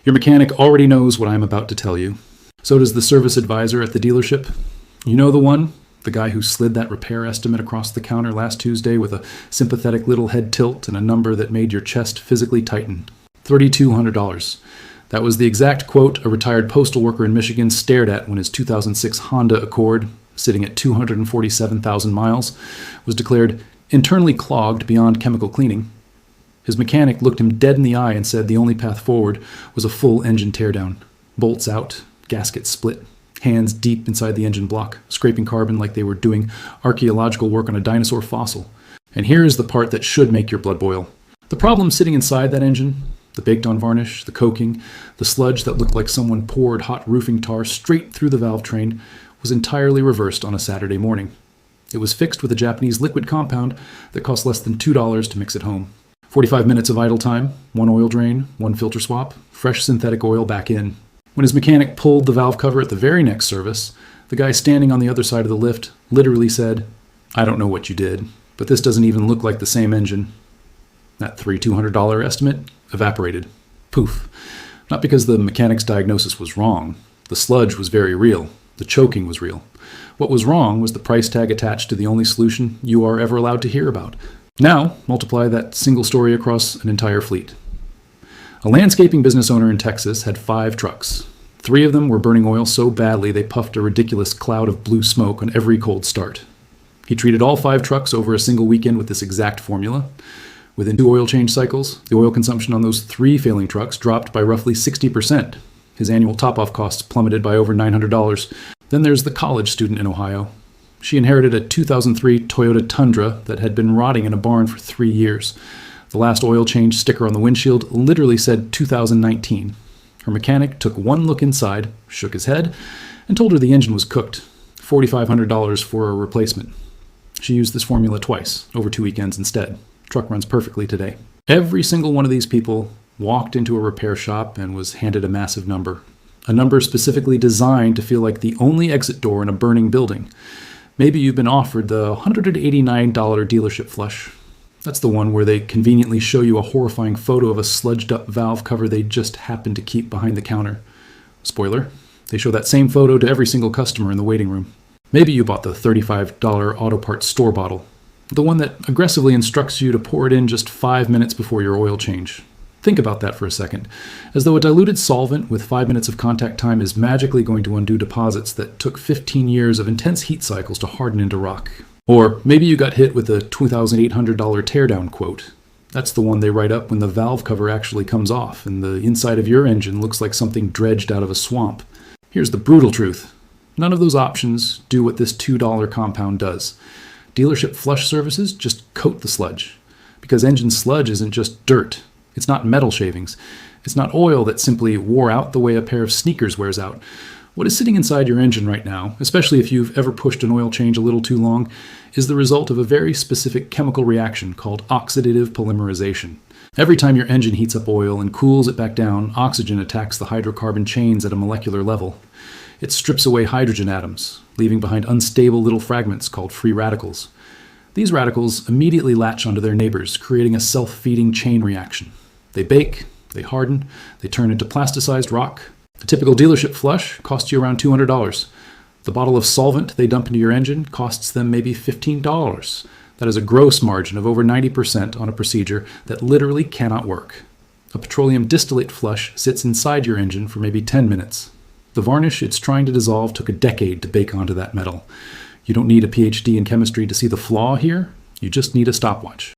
Your mechanic already knows what I'm about to tell you. So does the service advisor at the dealership. You know the one? The guy who slid that repair estimate across the counter last Tuesday with a sympathetic little head tilt and a number that made your chest physically tighten. $3,200. That was the exact quote a retired postal worker in Michigan stared at when his 2006 Honda Accord, sitting at 247,000 miles, was declared internally clogged beyond chemical cleaning. His mechanic looked him dead in the eye and said the only path forward was a full engine teardown. Bolts out, gasket split, hands deep inside the engine block, scraping carbon like they were doing archaeological work on a dinosaur fossil. And here is the part that should make your blood boil. The problem sitting inside that engine, the baked-on varnish, the coking, the sludge that looked like someone poured hot roofing tar straight through the valve train, was entirely reversed on a Saturday morning. It was fixed with a Japanese liquid compound that cost less than $2 to mix at home. 45 minutes of idle time, one oil drain, one filter swap, fresh synthetic oil back in. When his mechanic pulled the valve cover at the very next service, the guy standing on the other side of the lift literally said, "I don't know what you did, but this doesn't even look like the same engine." That $3,200 estimate evaporated. Poof. Not because the mechanic's diagnosis was wrong. The sludge was very real. The choking was real. What was wrong was the price tag attached to the only solution you are ever allowed to hear about. Now, multiply that single story across an entire fleet. A landscaping business owner in Texas had 5 trucks. 3 of them were burning oil so badly they puffed a ridiculous cloud of blue smoke on every cold start. He treated all 5 trucks over a single weekend with this exact formula. Within 2 oil change cycles, the oil consumption on those 3 failing trucks dropped by roughly 60%. His annual top-off costs plummeted by over $900. Then there's the college student in Ohio. She inherited a 2003 Toyota Tundra that had been rotting in a barn for 3 years. The last oil change sticker on the windshield literally said 2019. Her mechanic took one look inside, shook his head, and told her the engine was cooked. $4,500 for a replacement. She used this formula twice, over 2 weekends instead. Truck runs perfectly today. Every single one of these people walked into a repair shop and was handed a massive number. A number specifically designed to feel like the only exit door in a burning building. Maybe you've been offered the $189 dealership flush. That's the one where they conveniently show you a horrifying photo of a sludged up valve cover they just happened to keep behind the counter. Spoiler, they show that same photo to every single customer in the waiting room. Maybe you bought the $35 auto parts store bottle, the one that aggressively instructs you to pour it in just 5 minutes before your oil change. Think about that for a second, as though a diluted solvent with 5 minutes of contact time is magically going to undo deposits that took 15 years of intense heat cycles to harden into rock. Or maybe you got hit with a $2,800 teardown quote. That's the one they write up when the valve cover actually comes off and the inside of your engine looks like something dredged out of a swamp. Here's the brutal truth. None of those options do what this $2 compound does. Dealership flush services just coat the sludge. Because engine sludge isn't just dirt. It's not metal shavings. It's not oil that simply wore out the way a pair of sneakers wears out. What is sitting inside your engine right now, especially if you've ever pushed an oil change a little too long, is the result of a very specific chemical reaction called oxidative polymerization. Every time your engine heats up oil and cools it back down, oxygen attacks the hydrocarbon chains at a molecular level. It strips away hydrogen atoms, leaving behind unstable little fragments called free radicals. These radicals immediately latch onto their neighbors, creating a self-feeding chain reaction. They bake, they harden, they turn into plasticized rock. A typical dealership flush costs you around $200. The bottle of solvent they dump into your engine costs them maybe $15. That is a gross margin of over 90% on a procedure that literally cannot work. A petroleum distillate flush sits inside your engine for maybe 10 minutes. The varnish it's trying to dissolve took a decade to bake onto that metal. You don't need a PhD in chemistry to see the flaw here. You just need a stopwatch.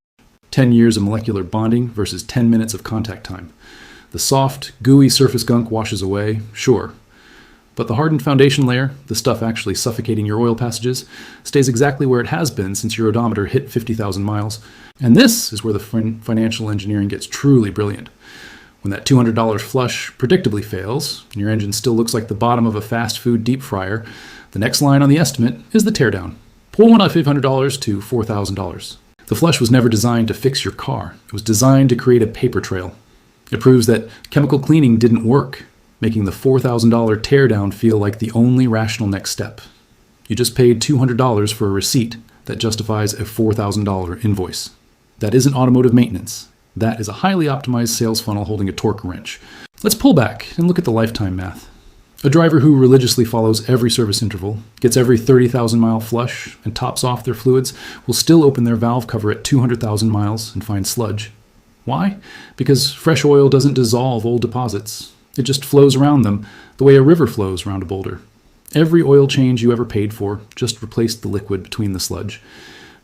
10 years of molecular bonding versus 10 minutes of contact time. The soft, gooey surface gunk washes away, sure. But the hardened foundation layer, the stuff actually suffocating your oil passages, stays exactly where it has been since your odometer hit 50,000 miles. And this is where the financial engineering gets truly brilliant. When that $200 flush predictably fails, and your engine still looks like the bottom of a fast food deep fryer, the next line on the estimate is the teardown. Pull one out $500 to $4,000. The flush was never designed to fix your car. It was designed to create a paper trail. It proves that chemical cleaning didn't work, making the $4,000 teardown feel like the only rational next step. You just paid $200 for a receipt that justifies a $4,000 invoice. That isn't automotive maintenance. That is a highly optimized sales funnel holding a torque wrench. Let's pull back and look at the lifetime math. A driver who religiously follows every service interval, gets every 30,000-mile flush, and tops off their fluids will still open their valve cover at 200,000 miles and find sludge. Why? Because fresh oil doesn't dissolve old deposits. It just flows around them the way a river flows around a boulder. Every oil change you ever paid for just replaced the liquid between the sludge.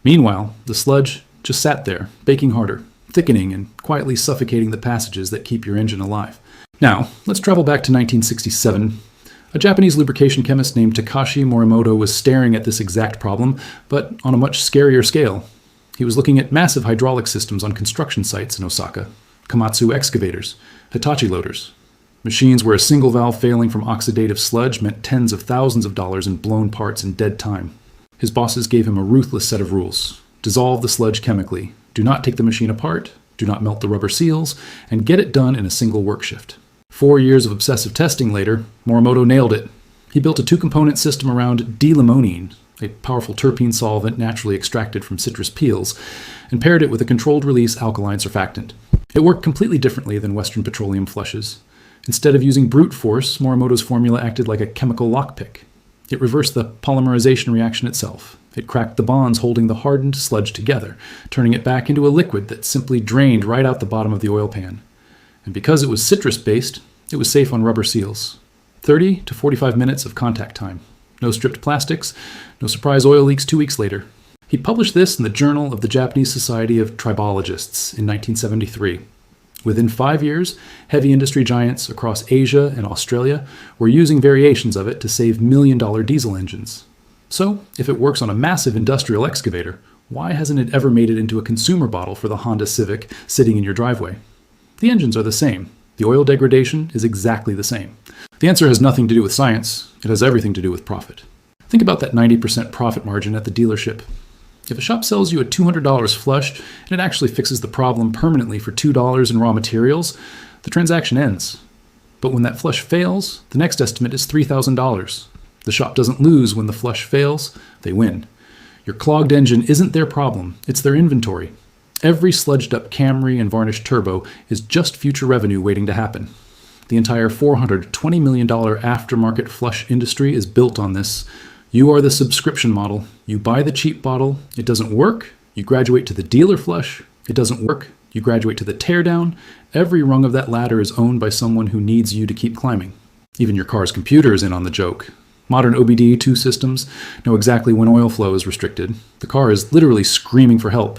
Meanwhile, the sludge just sat there, baking harder, thickening and quietly suffocating the passages that keep your engine alive. Now, let's travel back to 1967. A Japanese lubrication chemist named Takashi Morimoto was staring at this exact problem, but on a much scarier scale. He was looking at massive hydraulic systems on construction sites in Osaka, Komatsu excavators, Hitachi loaders, machines where a single valve failing from oxidative sludge meant tens of thousands of dollars in blown parts and dead time. His bosses gave him a ruthless set of rules. Dissolve the sludge chemically. Do not take the machine apart. Do not melt the rubber seals. And get it done in a single work shift. 4 years of obsessive testing later, Morimoto nailed it. He built a two-component system around D-limonene, a powerful terpene solvent naturally extracted from citrus peels, and paired it with a controlled-release alkaline surfactant. It worked completely differently than Western petroleum flushes. Instead of using brute force, Morimoto's formula acted like a chemical lockpick. It reversed the polymerization reaction itself. It cracked the bonds holding the hardened sludge together, turning it back into a liquid that simply drained right out the bottom of the oil pan. And because it was citrus-based, it was safe on rubber seals. 30 to 45 minutes of contact time. No stripped plastics, no surprise oil leaks 2 weeks later. He published this in the Journal of the Japanese Society of Tribologists in 1973. Within 5 years, heavy industry giants across Asia and Australia were using variations of it to save million-dollar diesel engines. So, if it works on a massive industrial excavator, why hasn't it ever made it into a consumer bottle for the Honda Civic sitting in your driveway? The engines are the same. The oil degradation is exactly the same. The answer has nothing to do with science. It has everything to do with profit. Think about that 90% profit margin at the dealership. If a shop sells you a $200 flush and it actually fixes the problem permanently for $2 in raw materials, the transaction ends. But when that flush fails, the next estimate is $3,000. The shop doesn't lose when the flush fails, they win. Your clogged engine isn't their problem, it's their inventory. Every sludged up Camry and varnished turbo is just future revenue waiting to happen. The entire $420 million aftermarket flush industry is built on this. You are the subscription model. You buy the cheap bottle, it doesn't work. You graduate to the dealer flush, it doesn't work. You graduate to the teardown. Every rung of that ladder is owned by someone who needs you to keep climbing. Even your car's computer is in on the joke. Modern OBD2 systems know exactly when oil flow is restricted. The car is literally screaming for help.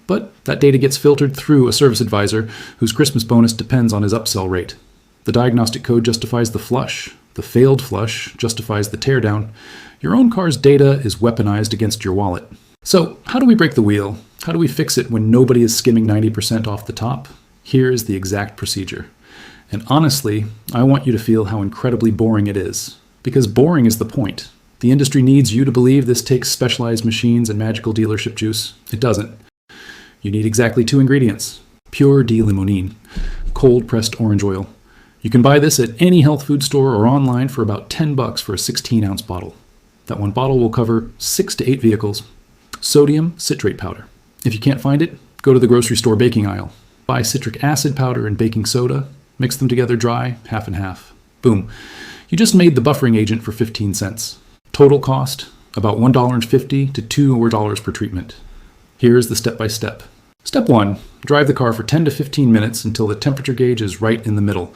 But that data gets filtered through a service advisor whose Christmas bonus depends on his upsell rate. The diagnostic code justifies the flush. The failed flush justifies the teardown. Your own car's data is weaponized against your wallet. So, how do we break the wheel? How do we fix it when nobody is skimming 90% off the top? Here is the exact procedure. And honestly, I want you to feel how incredibly boring it is. Because boring is the point. The industry needs you to believe this takes specialized machines and magical dealership juice. It doesn't. You need exactly 2 ingredients. Pure D-limonene, cold-pressed orange oil. You can buy this at any health food store or online for about $10 for a 16-ounce bottle. That one bottle will cover 6 to 8 vehicles. Sodium citrate powder. If you can't find it, go to the grocery store baking aisle. Buy citric acid powder and baking soda. Mix them together dry, half and half. Boom. You just made the buffering agent for 15 cents. Total cost, about $1.50 to $2 per treatment. Here's the step-by-step. Step 1. Drive the car for 10 to 15 minutes until the temperature gauge is right in the middle.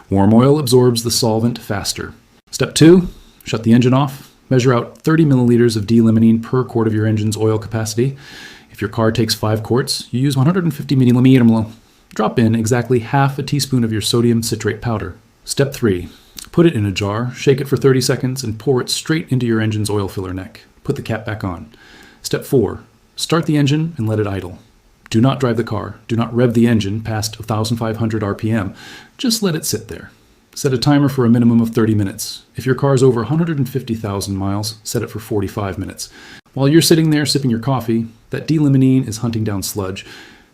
Warm oil absorbs the solvent faster. Step 2. Shut the engine off. Measure out 30 milliliters of D-limonene per quart of your engine's oil capacity. If your car takes 5 quarts, you use 150 milliliters. Drop in exactly half a teaspoon of your sodium citrate powder. Step 3. Put it in a jar, shake it for 30 seconds, and pour it straight into your engine's oil filler neck. Put the cap back on. Step 4. Start the engine and let it idle. Do not drive the car. Do not rev the engine past 1,500 RPM. Just let it sit there. Set a timer for a minimum of 30 minutes. If your car is over 150,000 miles, set it for 45 minutes. While you're sitting there sipping your coffee, that D-limonene is hunting down sludge.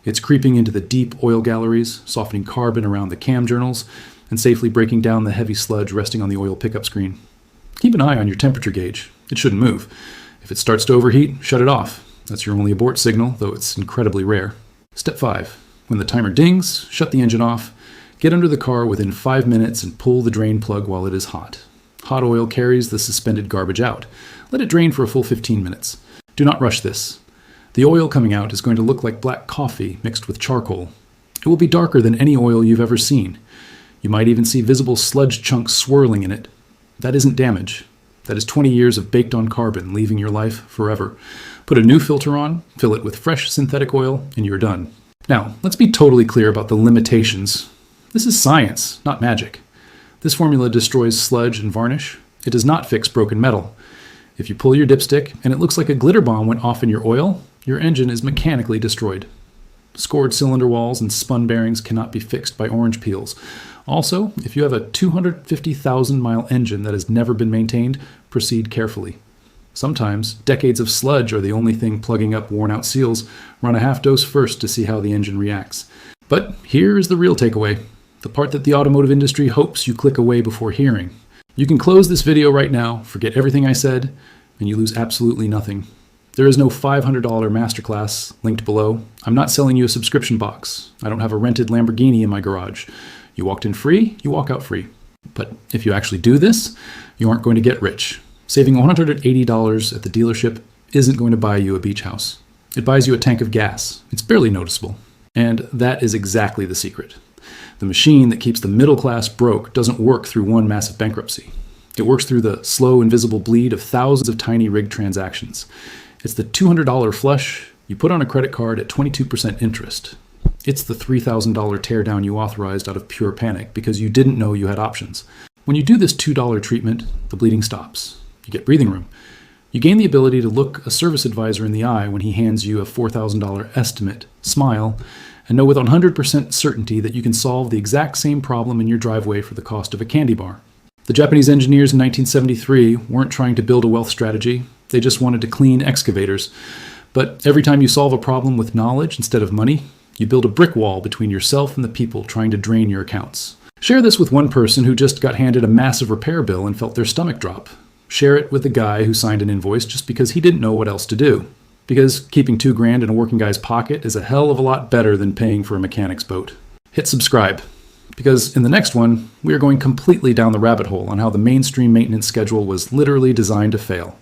It's creeping into the deep oil galleries, softening carbon around the cam journals, and safely breaking down the heavy sludge resting on the oil pickup screen. Keep an eye on your temperature gauge. It shouldn't move. If it starts to overheat, shut it off. That's your only abort signal, though it's incredibly rare. Step 5. When the timer dings, shut the engine off. Get under the car within 5 minutes and pull the drain plug while it is hot. Hot oil carries the suspended garbage out. Let it drain for a full 15 minutes. Do not rush this. The oil coming out is going to look like black coffee mixed with charcoal. It will be darker than any oil you've ever seen. You might even see visible sludge chunks swirling in it. That isn't damage. That is 20 years of baked-on carbon leaving your life forever. Put a new filter on, fill it with fresh synthetic oil, and you're done. Now, let's be totally clear about the limitations. This is science, not magic. This formula destroys sludge and varnish. It does not fix broken metal. If you pull your dipstick and it looks like a glitter bomb went off in your oil, your engine is mechanically destroyed. Scored cylinder walls and spun bearings cannot be fixed by orange peels. Also, if you have a 250,000-mile engine that has never been maintained, proceed carefully. Sometimes, decades of sludge are the only thing plugging up worn-out seals. Run a half dose first to see how the engine reacts. But here is the real takeaway, the part that the automotive industry hopes you click away before hearing. You can close this video right now, forget everything I said, and you lose absolutely nothing. There is no $500 masterclass linked below. I'm not selling you a subscription box. I don't have a rented Lamborghini in my garage. You walked in free, you walk out free. But if you actually do this, you aren't going to get rich. Saving $180 at the dealership isn't going to buy you a beach house. It buys you a tank of gas. It's barely noticeable. And that is exactly the secret. The machine that keeps the middle class broke doesn't work through one massive bankruptcy. It works through the slow, invisible bleed of thousands of tiny rigged transactions. It's the $200 flush you put on a credit card at 22% interest. It's the $3,000 teardown you authorized out of pure panic because you didn't know you had options. When you do this $2 treatment, the bleeding stops. You get breathing room. You gain the ability to look a service advisor in the eye when he hands you a $4,000 estimate, smile, and know with 100% certainty that you can solve the exact same problem in your driveway for the cost of a candy bar. The Japanese engineers in 1973 weren't trying to build a wealth strategy. They just wanted to clean excavators. But every time you solve a problem with knowledge instead of money, you build a brick wall between yourself and the people trying to drain your accounts. Share this with one person who just got handed a massive repair bill and felt their stomach drop. Share it with the guy who signed an invoice just because he didn't know what else to do. Because keeping $2,000 in a working guy's pocket is a hell of a lot better than paying for a mechanic's boat. Hit subscribe. Because in the next one, we are going completely down the rabbit hole on how the mainstream maintenance schedule was literally designed to fail.